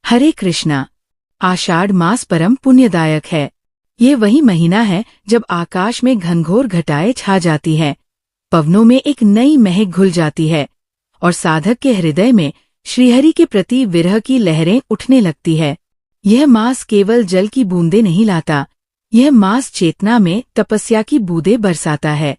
हरे कृष्णा। आषाढ़ मास परम पुण्यदायक है। ये वही महीना है जब आकाश में घनघोर घटाएं छा जाती है, पवनों में एक नई महक घुल जाती है और साधक के हृदय में श्रीहरि के प्रति विरह की लहरें उठने लगती है। यह मास केवल जल की बूंदें नहीं लाता, यह मास चेतना में तपस्या की बूंदें बरसाता है।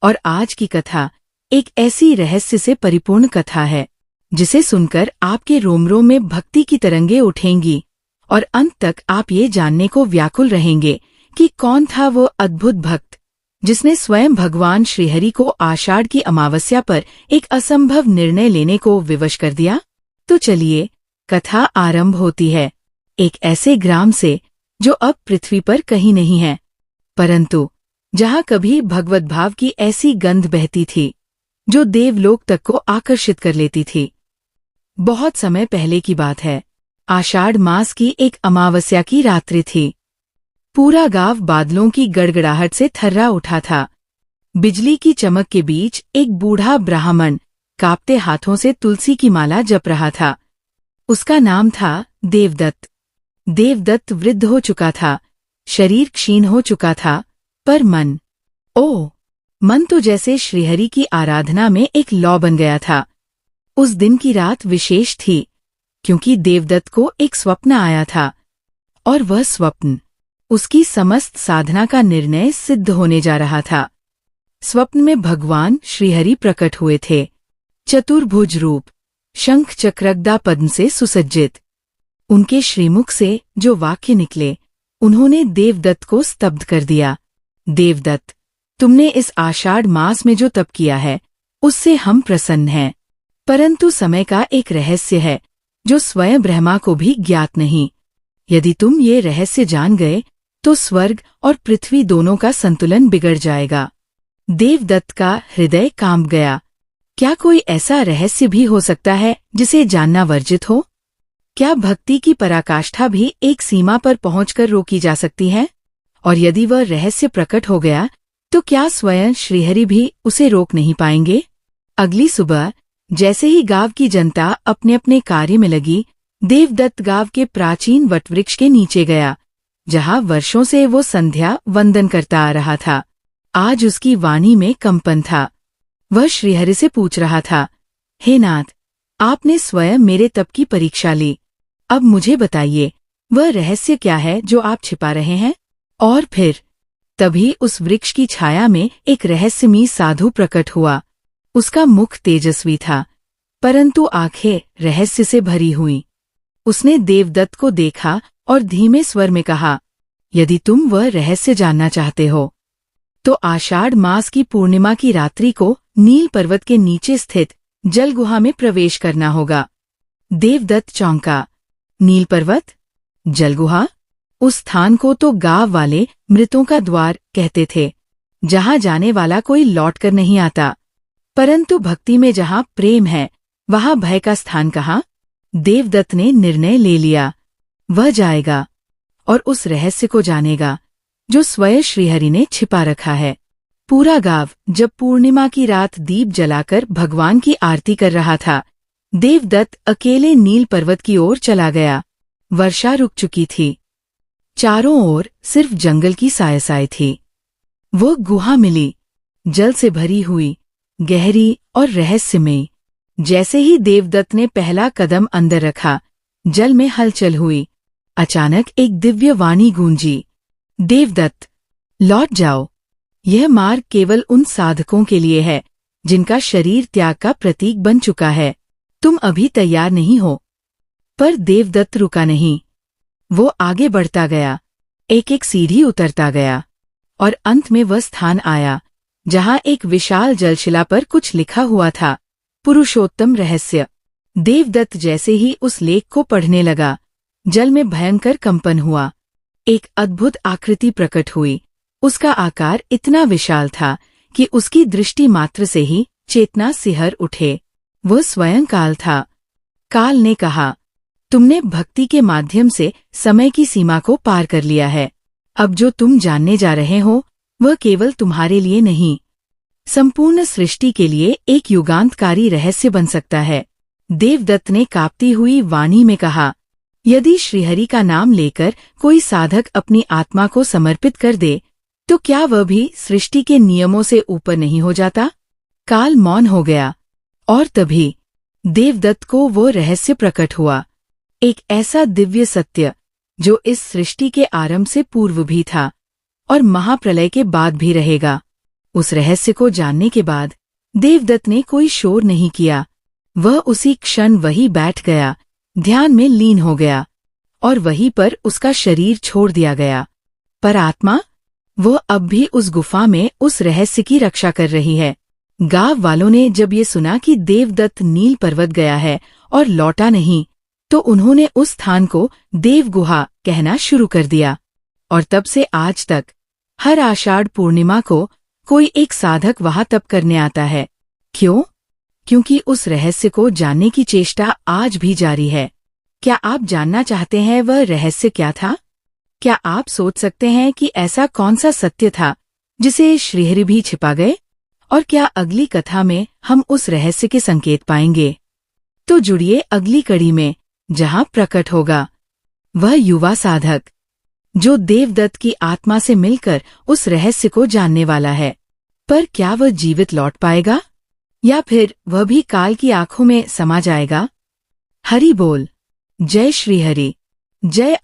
और आज की कथा एक ऐसी रहस्य से परिपूर्ण कथा है जिसे सुनकर आपके रोम रोम में भक्ति की तरंगें उठेंगी और अंत तक आप ये जानने को व्याकुल रहेंगे कि कौन था वो अद्भुत भक्त जिसने स्वयं भगवान श्रीहरि को आषाढ़ की अमावस्या पर एक असंभव निर्णय लेने को विवश कर दिया। तो चलिए कथा आरंभ होती है, एक ऐसे ग्राम से जो अब पृथ्वी पर कहीं नहीं है, परंतु जहाँ कभी भगवत भाव की ऐसी गंध बहती थी जो देवलोक तक को आकर्षित कर लेती थी। बहुत समय पहले की बात है। आषाढ़ मास की एक अमावस्या की रात्रि थी। पूरा गांव बादलों की गड़गड़ाहट से थर्रा उठा था। बिजली की चमक के बीच एक बूढ़ा ब्राह्मण कांपते हाथों से तुलसी की माला जप रहा था। उसका नाम था देवदत्त। देवदत्त वृद्ध हो चुका था, शरीर क्षीण हो चुका था, पर मन तो जैसे श्रीहरि की आराधना में एक लौ बन गया था। उस दिन की रात विशेष थी क्योंकि देवदत्त को एक स्वप्न आया था और वह स्वप्न उसकी समस्त साधना का निर्णय सिद्ध होने जा रहा था। स्वप्न में भगवान श्रीहरि प्रकट हुए थे, चतुर्भुज रूप, शंख चक्र गदा पद्म से सुसज्जित। उनके श्रीमुख से जो वाक्य निकले उन्होंने देवदत्त को स्तब्ध कर दिया। देवदत्त, तुमने इस आषाढ़ मास में जो तप किया है उससे हम प्रसन्न हैं, परंतु समय का एक रहस्य है जो स्वयं ब्रह्मा को भी ज्ञात नहीं। यदि तुम ये रहस्य जान गए तो स्वर्ग और पृथ्वी दोनों का संतुलन बिगड़ जाएगा। देवदत्त का हृदय कांप गया। क्या कोई ऐसा रहस्य भी हो सकता है जिसे जानना वर्जित हो? क्या भक्ति की पराकाष्ठा भी एक सीमा पर पहुंचकर रोकी जा सकती है? और यदि वह रहस्य प्रकट हो गया तो क्या स्वयं श्रीहरि भी उसे रोक नहीं पाएंगे? अगली सुबह जैसे ही गांव की जनता अपने अपने कार्य में लगी, देवदत्त गांव के प्राचीन वटवृक्ष के नीचे गया जहां वर्षों से वो संध्या वंदन करता आ रहा था। आज उसकी वाणी में कंपन था। वह श्रीहरि से पूछ रहा था, हे नाथ, आपने स्वयं मेरे तप की परीक्षा ली, अब मुझे बताइए वह रहस्य क्या है जो आप छिपा रहे हैं? और फिर तभी उस वृक्ष की छाया में एक रहस्यमयी साधु प्रकट हुआ। उसका मुख तेजस्वी था, परंतु आंखें रहस्य से भरी हुईं। उसने देवदत्त को देखा और धीमे स्वर में कहा, यदि तुम वह रहस्य जानना चाहते हो तो आषाढ़ मास की पूर्णिमा की रात्रि को नील पर्वत के नीचे स्थित जल गुहा में प्रवेश करना होगा। देवदत्त चौंका। नील पर्वत? जल गुहा? उस स्थान को तो गांव वाले मृतों का द्वार कहते थे, जहां जाने वाला कोई लौटकर नहीं आता। परंतु भक्ति में जहां प्रेम है वहां भय का स्थान कहाँ? देवदत्त ने निर्णय ले लिया, वह जाएगा और उस रहस्य को जानेगा जो स्वयं श्रीहरि ने छिपा रखा है। पूरा गांव जब पूर्णिमा की रात दीप जलाकर भगवान की आरती कर रहा था, देवदत्त अकेले नील पर्वत की ओर चला गया। वर्षा रुक चुकी थी, चारों ओर सिर्फ जंगल की साय थी। वो गुहा मिली, जल से भरी हुई, गहरी और रहस्यमयी। जैसे ही देवदत्त ने पहला कदम अंदर रखा, जल में हलचल हुई। अचानक एक दिव्य वाणी गूंजी, देवदत्त, लौट जाओ। यह मार्ग केवल उन साधकों के लिए है जिनका शरीर त्याग का प्रतीक बन चुका है। तुम अभी तैयार नहीं हो। पर देवदत्त रुका नहीं। वो आगे बढ़ता गया, एक एक सीढ़ी उतरता गया और अंत में वह स्थान आया जहां एक विशाल जलशिला पर कुछ लिखा हुआ था, पुरुषोत्तम रहस्य। देवदत्त जैसे ही उस लेख को पढ़ने लगा, जल में भयंकर कंपन हुआ। एक अद्भुत आकृति प्रकट हुई। उसका आकार इतना विशाल था कि उसकी दृष्टि मात्र से ही चेतना सिहर उठे। वह स्वयं काल था। काल ने कहा, तुमने भक्ति के माध्यम से समय की सीमा को पार कर लिया है। अब जो तुम जानने जा रहे हो वह केवल तुम्हारे लिए नहीं, संपूर्ण सृष्टि के लिए एक युगांतकारी रहस्य बन सकता है। देवदत्त ने कांपती हुई वाणी में कहा, यदि श्रीहरि का नाम लेकर कोई साधक अपनी आत्मा को समर्पित कर दे तो क्या वह भी सृष्टि के नियमों से ऊपर नहीं हो जाता? काल मौन हो गया और तभी देवदत्त को वो रहस्य प्रकट हुआ, एक ऐसा दिव्य सत्य जो इस सृष्टि के आरंभ से पूर्व भी था और महाप्रलय के बाद भी रहेगा। उस रहस्य को जानने के बाद देवदत्त ने कोई शोर नहीं किया। वह उसी क्षण वहीं बैठ गया, ध्यान में लीन हो गया और वहीं पर उसका शरीर छोड़ दिया गया। पर आत्मा, वह अब भी उस गुफा में उस रहस्य की रक्षा कर रही है। गांव वालों ने जब ये सुना कि देवदत्त नील पर्वत गया है और लौटा नहीं, तो उन्होंने उस स्थान को देवगुहा कहना शुरू कर दिया और तब से आज तक हर आषाढ़ पूर्णिमा को कोई एक साधक वहां तप करने आता है। क्यों? क्योंकि उस रहस्य को जानने की चेष्टा आज भी जारी है। क्या आप जानना चाहते हैं वह रहस्य क्या था? क्या आप सोच सकते हैं कि ऐसा कौन सा सत्य था जिसे श्रीहरि भी छिपा गए? और क्या अगली कथा में हम उस रहस्य के संकेत पाएंगे? तो जुड़िए अगली कड़ी में, जहां प्रकट होगा वह युवा साधक जो देवदत्त की आत्मा से मिलकर उस रहस्य को जानने वाला है। पर क्या वह जीवित लौट पाएगा या फिर वह भी काल की आंखों में समा जाएगा? हरि बोल। जय श्री हरि। जय